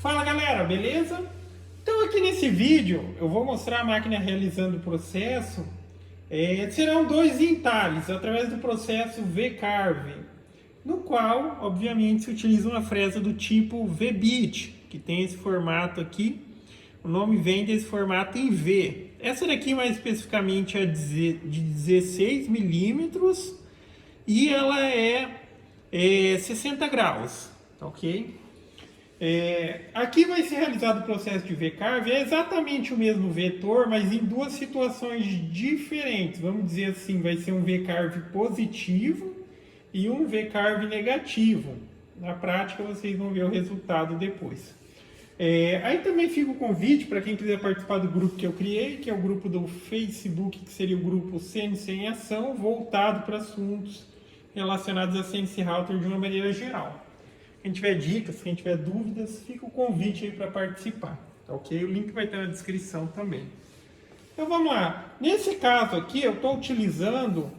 Fala galera, beleza? Então aqui nesse vídeo eu vou mostrar a máquina realizando o processo. Serão dois entalhes através do processo V-Carve, no qual obviamente se utiliza uma fresa do tipo V-Bit, que tem esse formato aqui. O nome vem desse formato em V. Essa daqui mais especificamente é de 16 milímetros e ela é 60 graus, ok? Aqui vai ser realizado o processo de V-Carve, é exatamente o mesmo vetor, mas em duas situações diferentes. Vamos dizer assim, vai ser um V-Carve positivo e um V-Carve negativo. Na prática vocês vão ver o resultado depois. Aí também fica o convite para quem quiser participar do grupo que eu criei, que é o grupo do Facebook, que seria o grupo CNC em Ação, voltado para assuntos relacionados a CNC Router de uma maneira geral. Quem tiver dicas, quem tiver dúvidas, fica o convite aí para participar, tá ok? O link vai estar na descrição também. Então vamos lá. Nesse caso aqui eu estou utilizando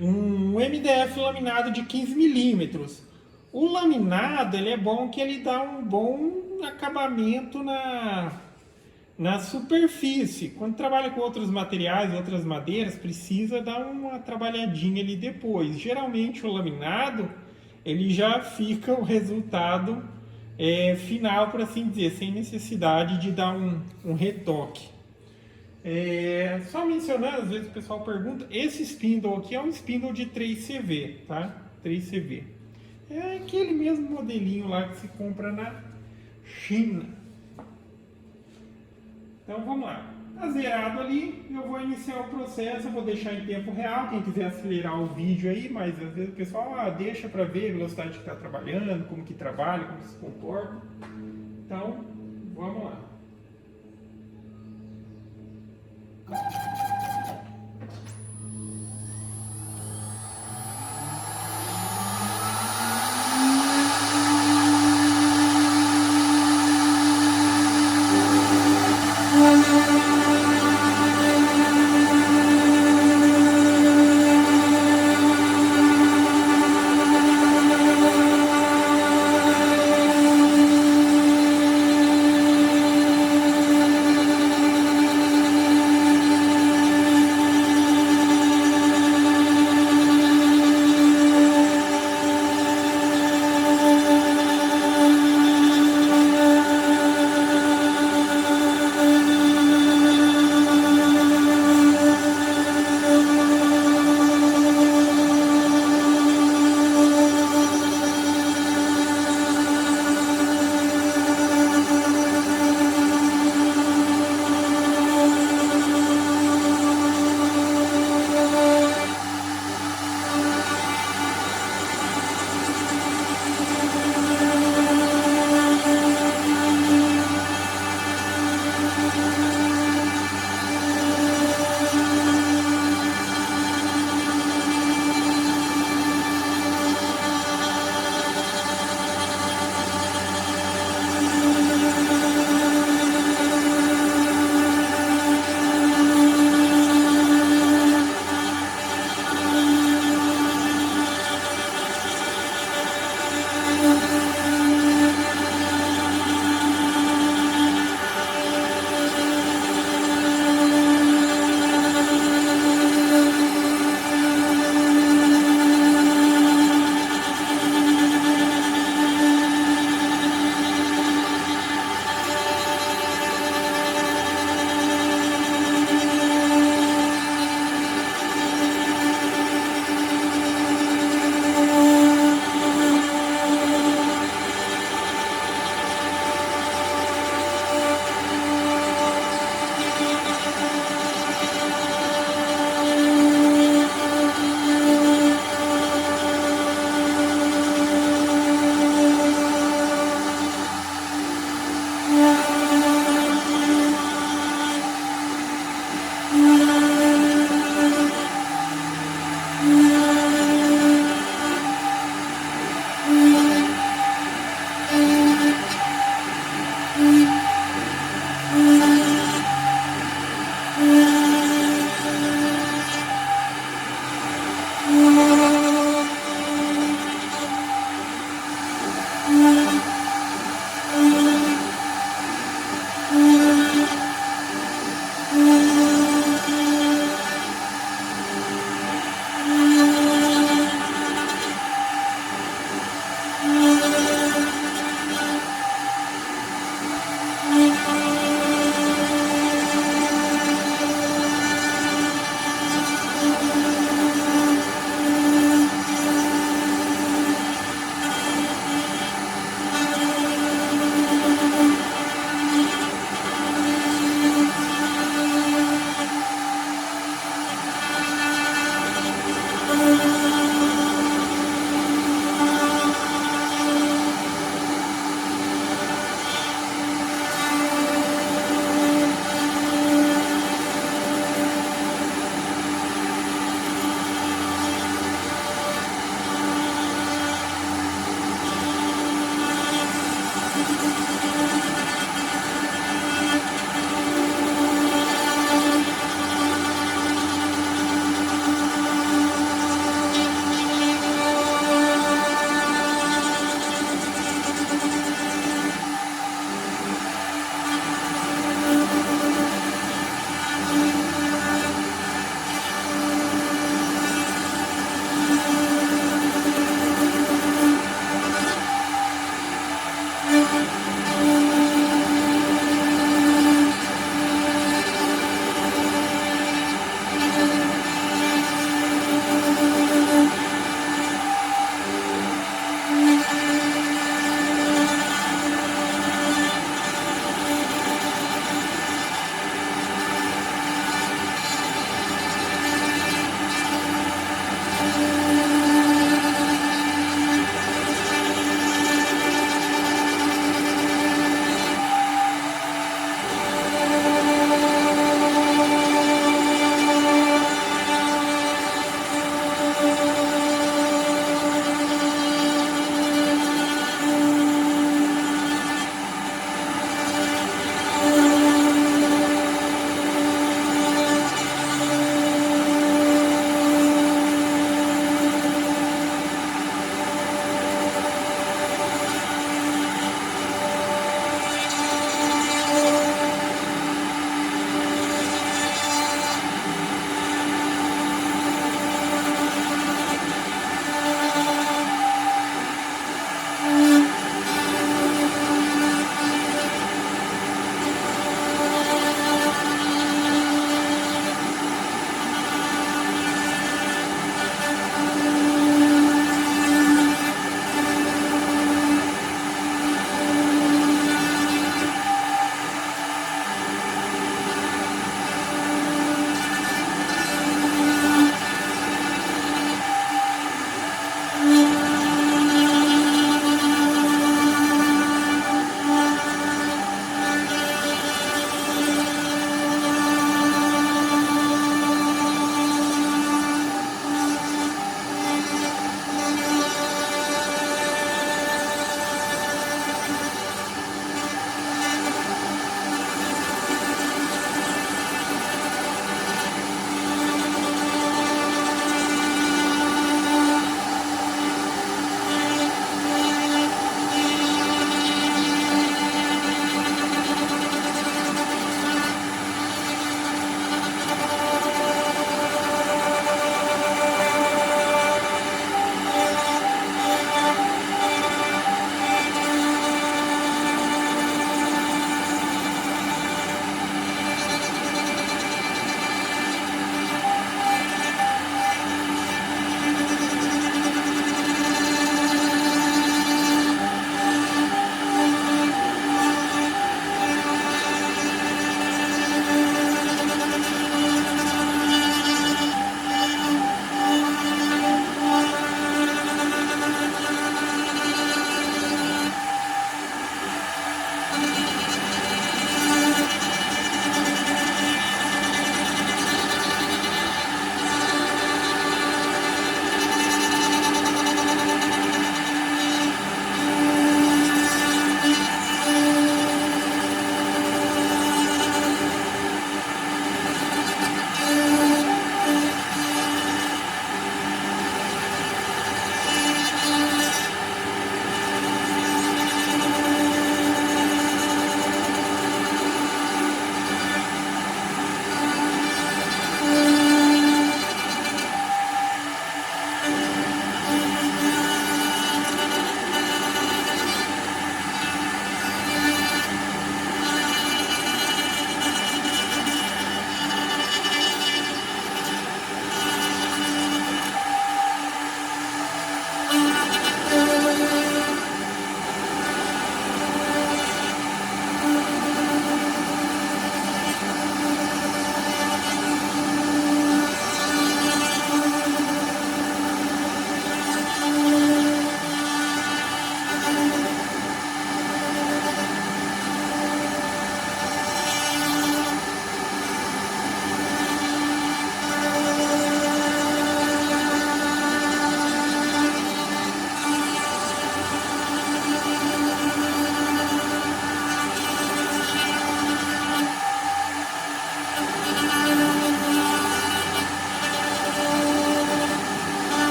um MDF laminado de 15 milímetros. O laminado ele é bom que ele dá um bom acabamento na superfície. Quando trabalha com outros materiais, outras madeiras, precisa dar uma trabalhadinha ali depois. Geralmente o laminado ele já fica o resultado final, por assim dizer, sem necessidade de dar um retoque. Só mencionando, às vezes o pessoal pergunta, esse spindle aqui é um spindle de 3CV, tá? 3CV. É aquele mesmo modelinho lá que se compra na China. Então vamos lá. Está zerado ali, eu vou iniciar o processo, eu vou deixar em tempo real, quem quiser acelerar o vídeo aí, mas às vezes o pessoal deixa para ver a velocidade que está trabalhando, como que trabalha, como se comporta. Então, vamos lá.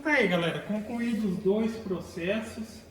tá aí, galera, concluídos os dois processos.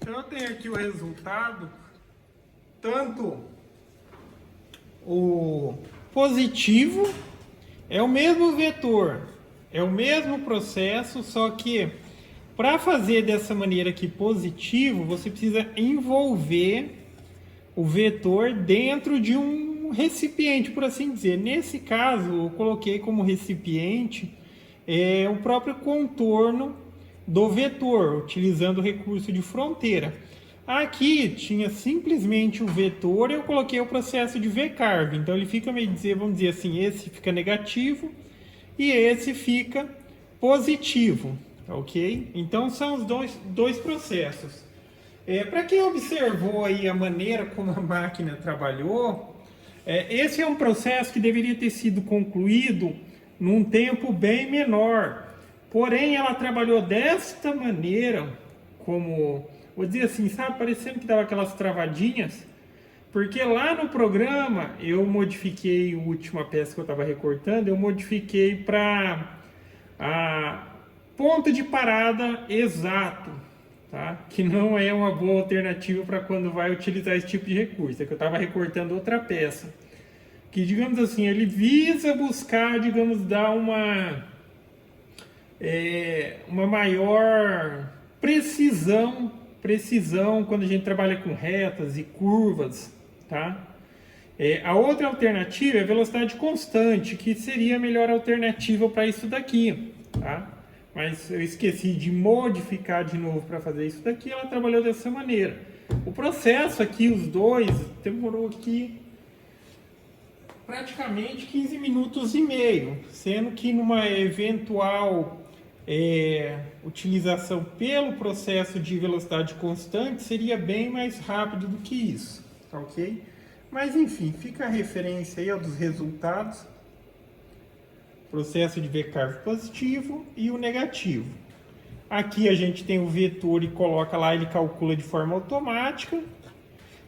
Então eu tenho aqui o resultado, tanto o positivo é o mesmo vetor, é o mesmo processo, só que para fazer dessa maneira aqui positivo, você precisa envolver o vetor dentro de um recipiente, por assim dizer. Nesse caso, eu coloquei como recipiente o próprio contorno do vetor, utilizando o recurso de fronteira. Aqui tinha simplesmente o vetor e eu coloquei o processo de V-carve. Então ele fica, vamos dizer assim, esse fica negativo e esse fica positivo, ok? Então são os dois processos. Para quem observou aí a maneira como a máquina trabalhou, esse é um processo que deveria ter sido concluído num tempo bem menor. Porém, ela trabalhou desta maneira, como, vou dizer assim, sabe, parecendo que dava aquelas travadinhas, porque lá no programa eu modifiquei a última peça que eu estava recortando, eu modifiquei para a ponto de parada exato, tá? Que não é uma boa alternativa para quando vai utilizar esse tipo de recurso, é que eu estava recortando outra peça, que, digamos assim, ele visa buscar, digamos, dar uma maior precisão quando a gente trabalha com retas e curvas, tá? A outra alternativa é a velocidade constante, que seria a melhor alternativa para isso daqui, tá? Mas eu esqueci de modificar de novo para fazer isso daqui, ela trabalhou dessa maneira. O processo aqui, os dois, demorou aqui praticamente 15 minutos e meio, sendo que numa eventual utilização pelo processo de velocidade constante seria bem mais rápido do que isso, tá ok? Mas enfim, fica a referência aí dos resultados, processo de V-carve positivo e o negativo. Aqui a gente tem o vetor e coloca lá, ele calcula de forma automática.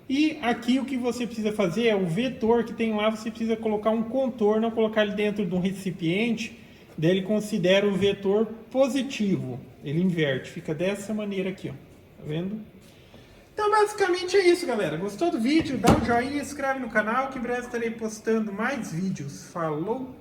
E aqui o que você precisa fazer é o vetor que tem lá, você precisa colocar um contorno, colocar ele dentro de um recipiente. Daí ele considera o vetor positivo, ele inverte, fica dessa maneira aqui, ó, tá vendo? Então basicamente é isso, galera. Gostou do vídeo? Dá um joinha, se inscreve no canal que em breve estarei postando mais vídeos. Falou!